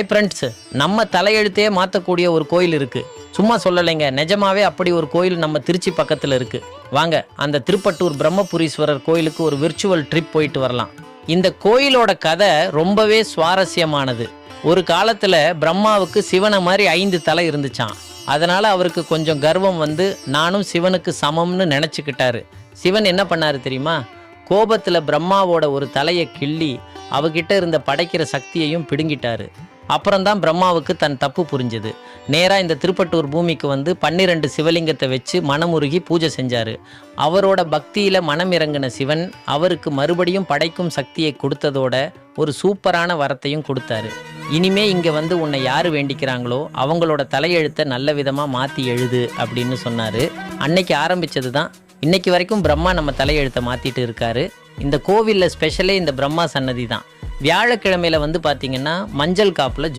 Friends, நம்ம தலையெழுத்தையே மாற்றக்கூடிய ஒரு கோயில் இருக்கு. சும்மா சொல்லலைங்க, நிஜமாவே அப்படி ஒரு கோயில் நம்ம திருச்சி பக்கத்தில் இருக்கு. வாங்க அந்த திருப்பட்டூர் பிரம்மபுரீஸ்வரர் கோயிலுக்கு ஒரு விர்ச்சுவல் ட்ரிப் போயிட்டு வரலாம். இந்த கோயிலோட கதை ரொம்பவே சுவாரஸ்யமானது. ஒரு காலத்துல பிரம்மாவுக்கு சிவனை மாதிரி 5 தலை இருந்துச்சான். அதனால அவருக்கு கொஞ்சம் கர்வம் வந்து நானும் சிவனுக்கு சமம்னு நினச்சிக்கிட்டாரு. சிவன் என்ன பண்ணாரு தெரியுமா? கோபத்தில் பிரம்மாவோட ஒரு தலையை கிள்ளி அவகிட்ட இருந்த படைக்கிற சக்தியையும் பிடுங்கிட்டாரு. அப்புறம்தான் பிரம்மாவுக்கு தன் தப்பு புரிஞ்சது. நேராக இந்த திருப்பட்டூர் பூமிக்கு வந்து 12 சிவலிங்கத்தை வச்சு மனமுருகி பூஜை செஞ்சார். அவரோட பக்தியில் மனம் இறங்கின சிவன் அவருக்கு மறுபடியும் படைக்கும் சக்தியை கொடுத்ததோட ஒரு சூப்பரான வரத்தையும் கொடுத்தாரு. இனிமே இங்கே வந்து உன்னை யார் வேண்டிக்கிறாங்களோ அவங்களோட தலையெழுத்தை நல்ல விதமாக மாற்றி எழுது அப்படின்னு சொன்னார். அன்னைக்கு ஆரம்பித்தது தான் இன்னைக்கு வரைக்கும் பிரம்மா நம்ம தலையெழுத்தை மாற்றிட்டு இருக்காரு. இந்த கோவிலில் ஸ்பெஷலே இந்த பிரம்மா சன்னதி தான். வியாழக்கிழமையில் வந்து பார்த்திங்கன்னா மஞ்சள் காப்பில்